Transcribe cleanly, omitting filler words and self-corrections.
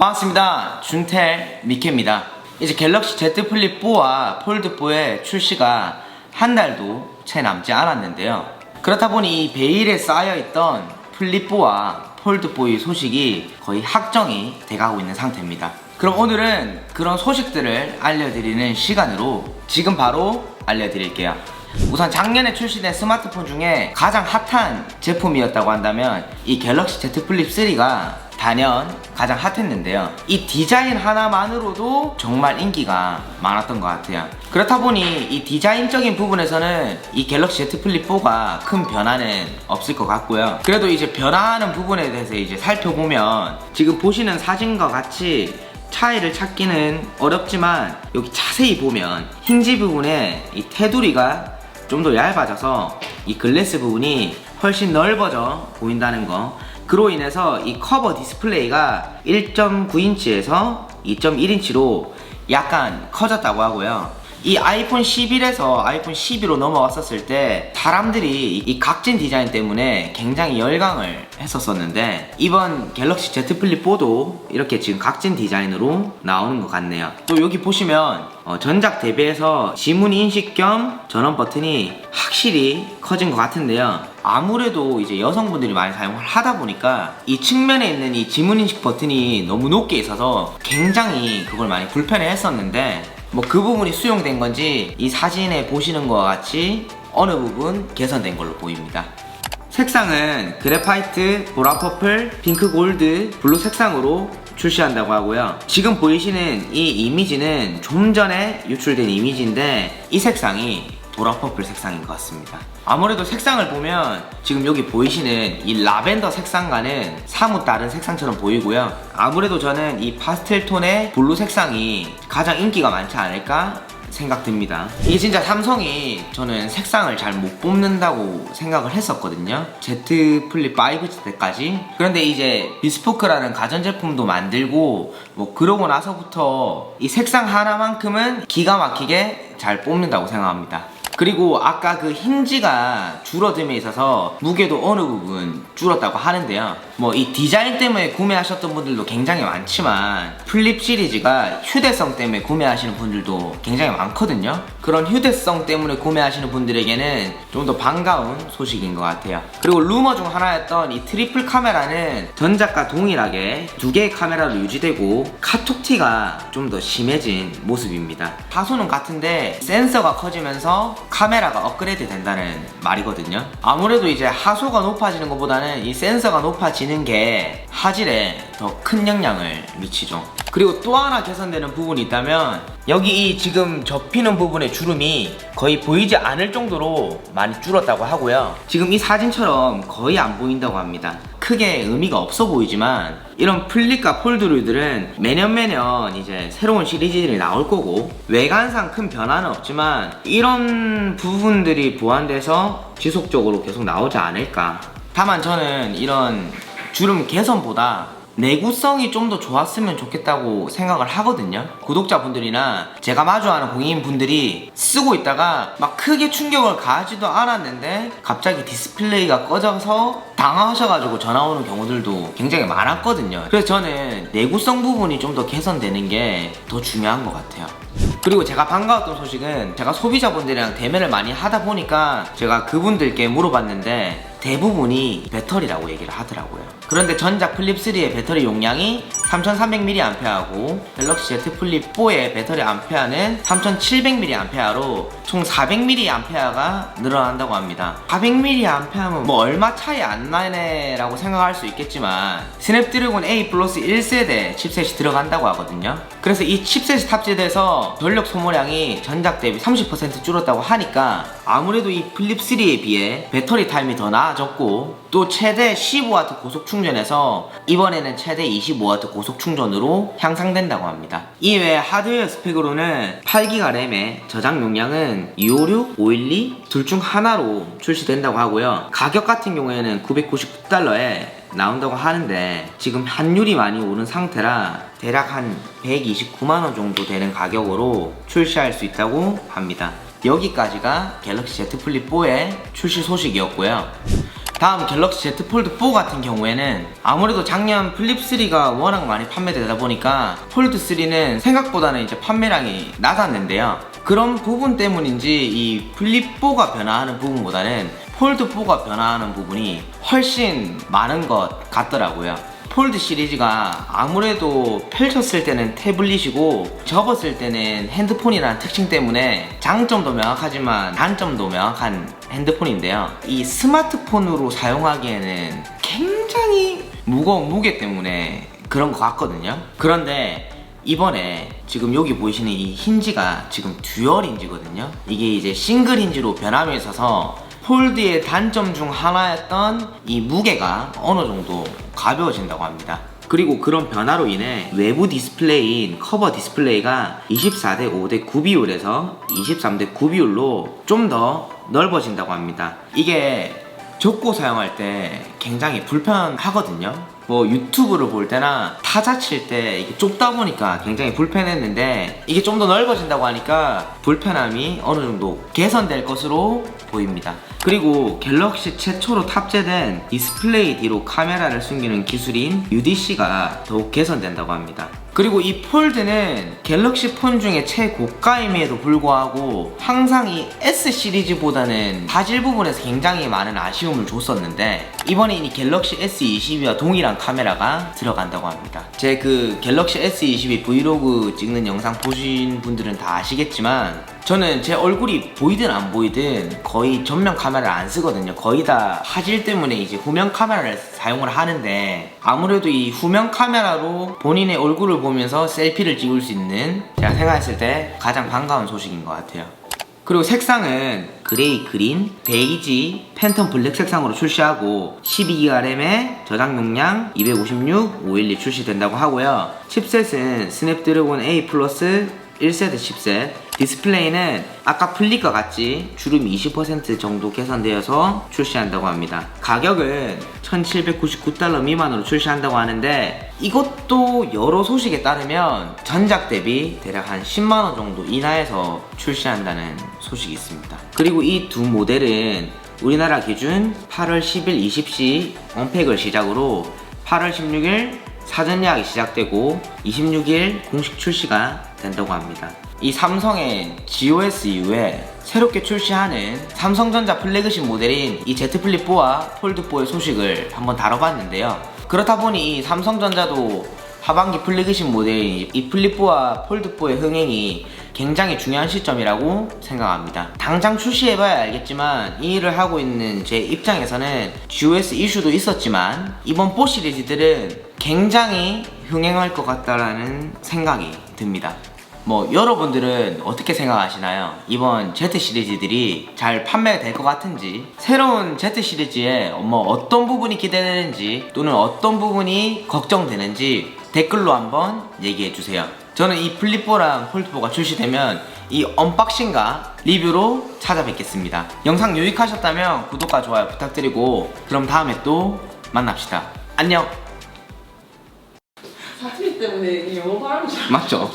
반갑습니다. 준텔 미케입니다. 이제 갤럭시 Z 플립 4와 폴드 4의 출시가 한 달도 채 남지 않았는데요. 그렇다 보니 이 베일에 쌓여있던 플립 4와 폴드 4의 소식이 거의 확정이 돼가고 있는 상태입니다. 그럼 오늘은 그런 소식들을 알려드리는 시간으로 지금 바로 알려드릴게요. 우선 작년에 출시된 스마트폰 중에 가장 핫한 제품이었다고 한다면 이 갤럭시 Z 플립 3가 단연 가장 핫했는데요. 이 디자인 하나만으로도 정말 인기가 많았던 것 같아요. 그렇다 보니 이 디자인적인 부분에서는 이 갤럭시 Z 플립 4가 큰 변화는 없을 것 같고요. 그래도 이제 변화하는 부분에 대해서 이제 살펴보면 지금 보시는 사진과 같이 차이를 찾기는 어렵지만 여기 자세히 보면 힌지 부분에 이 테두리가 좀 더 얇아져서 이 글래스 부분이 훨씬 넓어져 보인다는 거, 그로 인해서 이 커버 디스플레이가 1.9인치에서 2.1인치로 약간 커졌다고 하고요. 이 아이폰 11에서 아이폰 12로 넘어왔었을 때 사람들이 이 각진 디자인 때문에 굉장히 열광을 했었었는데 이번 갤럭시 Z 플립 4도 이렇게 지금 각진 디자인으로 나오는 것 같네요. 또 여기 보시면 전작 대비해서 지문 인식 겸 전원 버튼이 확실히 커진 것 같은데요. 아무래도 이제 여성분들이 많이 사용을 하다 보니까 이 측면에 있는 이 지문 인식 버튼이 너무 높게 있어서 굉장히 그걸 많이 불편해 했었는데 뭐 그 부분이 수용된 건지 이 사진에 보시는 것과 같이 어느 부분 개선된 걸로 보입니다. 색상은 그래파이트, 보라 퍼플, 핑크 골드, 블루 색상으로 출시한다고 하고요. 지금 보이시는 이 이미지는 좀 전에 유출된 이미지인데 이 색상이 보라 퍼플 색상인 것 같습니다. 아무래도 색상을 보면 지금 여기 보이시는 이 라벤더 색상과는 사뭇 다른 색상처럼 보이고요. 아무래도 저는 이 파스텔 톤의 블루 색상이 가장 인기가 많지 않을까 생각됩니다. 이게 진짜 삼성이 저는 색상을 잘 못 뽑는다고 생각을 했었거든요. Z 플립 5 때까지. 그런데 이제 비스포크라는 가전제품도 만들고 뭐 그러고 나서부터 이 색상 하나만큼은 기가 막히게 잘 뽑는다고 생각합니다. 그리고 아까 그 힌지가 줄어듦에 있어서 무게도 어느 부분 줄었다고 하는데요. 뭐 이 디자인 때문에 구매하셨던 분들도 굉장히 많지만 플립 시리즈가 휴대성 때문에 구매하시는 분들도 굉장히 많거든요. 그런 휴대성 때문에 구매하시는 분들에게는 좀 더 반가운 소식인 것 같아요. 그리고 루머 중 하나였던 이 트리플 카메라는 전작과 동일하게 두 개의 카메라로 유지되고 카톡티가 좀 더 심해진 모습입니다. 화소는 같은데 센서가 커지면서 카메라가 업그레이드 된다는 말이거든요. 아무래도 이제 하소가 높아지는 것보다는 이 센서가 높아지는 게 화질에 더 큰 영향을 미치죠. 그리고 또 하나 개선되는 부분이 있다면 여기 이 지금 접히는 부분의 주름이 거의 보이지 않을 정도로 많이 줄었다고 하고요. 지금 이 사진처럼 거의 안 보인다고 합니다. 크게 의미가 없어 보이지만 이런 플립과 폴드류들은 매년 이제 새로운 시리즈들이 나올 거고 외관상 큰 변화는 없지만 이런 부분들이 보완돼서 지속적으로 계속 나오지 않을까. 다만 저는 이런 주름 개선보다 내구성이 좀 더 좋았으면 좋겠다고 생각을 하거든요. 구독자분들이나 제가 마주하는 고객님분들이 쓰고 있다가 막 크게 충격을 가하지도 않았는데 갑자기 디스플레이가 꺼져서 당황하셔가지고 전화 오는 경우들도 굉장히 많았거든요. 그래서 저는 내구성 부분이 좀 더 개선되는 게 더 중요한 것 같아요. 그리고 제가 반가웠던 소식은 제가 소비자분들이랑 대면을 많이 하다 보니까 제가 그분들께 물어봤는데 대부분이 배터리라고 얘기를 하더라고요. 그런데 전작 플립 3의 배터리 용량이 3300mAh고 갤럭시 Z 플립 4의 배터리 암페어는 3700mAh로 총 400mAh가 늘어난다고 합니다. 400mAh면 뭐 얼마 차이 안 나네 라고 생각할 수 있겠지만 스냅드래곤 A 플러스 1세대 칩셋이 들어간다고 하거든요. 그래서 이 칩셋이 탑재돼서 전력 소모량이 전작 대비 30% 줄었다고 하니까 아무래도 이 플립 3에 비해 배터리 타임이 더 나아졌고 또 최대 15W 고속 충전에서 이번에는 최대 25W 고속 충전으로 향상된다고 합니다. 이외에 하드웨어 스펙으로는 8GB 램에 저장 용량은 256, 512 둘 중 하나로 출시된다고 하고요. 가격 같은 경우에는 $999에 나온다고 하는데 지금 환율이 많이 오른 상태라 대략 한 129만원 정도 되는 가격으로 출시할 수 있다고 합니다. 여기까지가 갤럭시 Z 플립 4의 출시 소식이었고요. 다음 갤럭시 Z 폴드 4 같은 경우에는 아무래도 작년 플립 3가 워낙 많이 판매되다 보니까 폴드 3는 생각보다는 이제 판매량이 낮았는데요. 그런 부분 때문인지 이 플립 4가 변화하는 부분보다는 폴드 4가 변화하는 부분이 훨씬 많은 것 같더라고요. 폴드 시리즈가 아무래도 펼쳤을 때는 태블릿이고 접었을 때는 핸드폰이라는 특징 때문에 장점도 명확하지만 단점도 명확한 핸드폰인데요. 이 스마트폰으로 사용하기에는 굉장히 무거운 무게 때문에 그런 것 같거든요. 그런데 이번에 지금 여기 보이시는 이 힌지가 지금 듀얼 힌지거든요. 이게 이제 싱글 힌지로 변함에 있어서 폴드의 단점 중 하나였던 이 무게가 어느 정도 가벼워진다고 합니다. 그리고 그런 변화로 인해 외부 디스플레이인 커버 디스플레이가 24대 5대 9 비율에서 23대 9 비율로 좀 더 넓어진다고 합니다. 이게 접고 사용할 때 굉장히 불편하거든요. 뭐 유튜브를 볼 때나 타자 칠 때 이게 좁다 보니까 굉장히 불편했는데 이게 좀 더 넓어진다고 하니까 불편함이 어느 정도 개선될 것으로 보입니다. 그리고 갤럭시 최초로 탑재된 디스플레이 뒤로 카메라를 숨기는 기술인 UDC가 더욱 개선된다고 합니다. 그리고 이 폴드는 갤럭시 폰 중에 최고가임에도 불구하고 항상 이 S 시리즈보다는 화질 부분에서 굉장히 많은 아쉬움을 줬었는데 이번에 이 갤럭시 S22와 동일한 카메라가 들어간다고 합니다. 제 그 갤럭시 S22 브이로그 찍는 영상 보신 분들은 다 아시겠지만 저는 제 얼굴이 보이든 안 보이든 거의 전면 카메라를 안 쓰거든요. 거의 다 화질 때문에 이제 후면 카메라를 사용을 하는데 아무래도 이 후면 카메라로 본인의 얼굴을 보면서 셀피를 찍을 수 있는 제가 생각했을 때 가장 반가운 소식인 것 같아요. 그리고 색상은 그레이, 그린, 베이지, 팬텀 블랙 색상으로 출시하고 12기가 램에 저장 용량 256, 512 출시된다고 하고요. 칩셋은 스냅드래곤 A 플러스 1세대 칩셋, 디스플레이는 아까 플립과 같이 주름이 20% 정도 개선되어서 출시한다고 합니다. 가격은 $1,799 미만으로 출시한다고 하는데 이것도 여러 소식에 따르면 전작 대비 대략 한 10만원 정도 인하해서 출시한다는 소식이 있습니다. 그리고 이 두 모델은 우리나라 기준 8월 10일 20시 언팩을 시작으로 8월 16일 사전 예약이 시작되고 26일 공식 출시가 된다고 합니다. 이 삼성의 GOS 이후에 새롭게 출시하는 삼성전자 플래그십 모델인 이 Z 플립 4와 폴드 4의 소식을 한번 다뤄봤는데요. 그렇다 보니 이 삼성전자도 하반기 플래그십 모델인 이 플립 4와 폴드 4의 흥행이 굉장히 중요한 시점이라고 생각합니다. 당장 출시해봐야 알겠지만 이 일을 하고 있는 제 입장에서는 GOS 이슈도 있었지만 이번 4 시리즈들은 굉장히 흥행할 것 같다라는 생각이 듭니다. 뭐 여러분들은 어떻게 생각하시나요? 이번 Z 시리즈들이 잘 판매될 것 같은지, 새로운 Z 시리즈에 뭐 어떤 부분이 기대되는지 또는 어떤 부분이 걱정되는지 댓글로 한번 얘기해주세요. 저는 이 플립4랑 폴드4가 출시되면 이 언박싱과 리뷰로 찾아뵙겠습니다. 영상 유익하셨다면 구독과 좋아요 부탁드리고 그럼 다음에 또 만납시다. 안녕. 사투리 때문에 영어 발음이 잘 맞죠?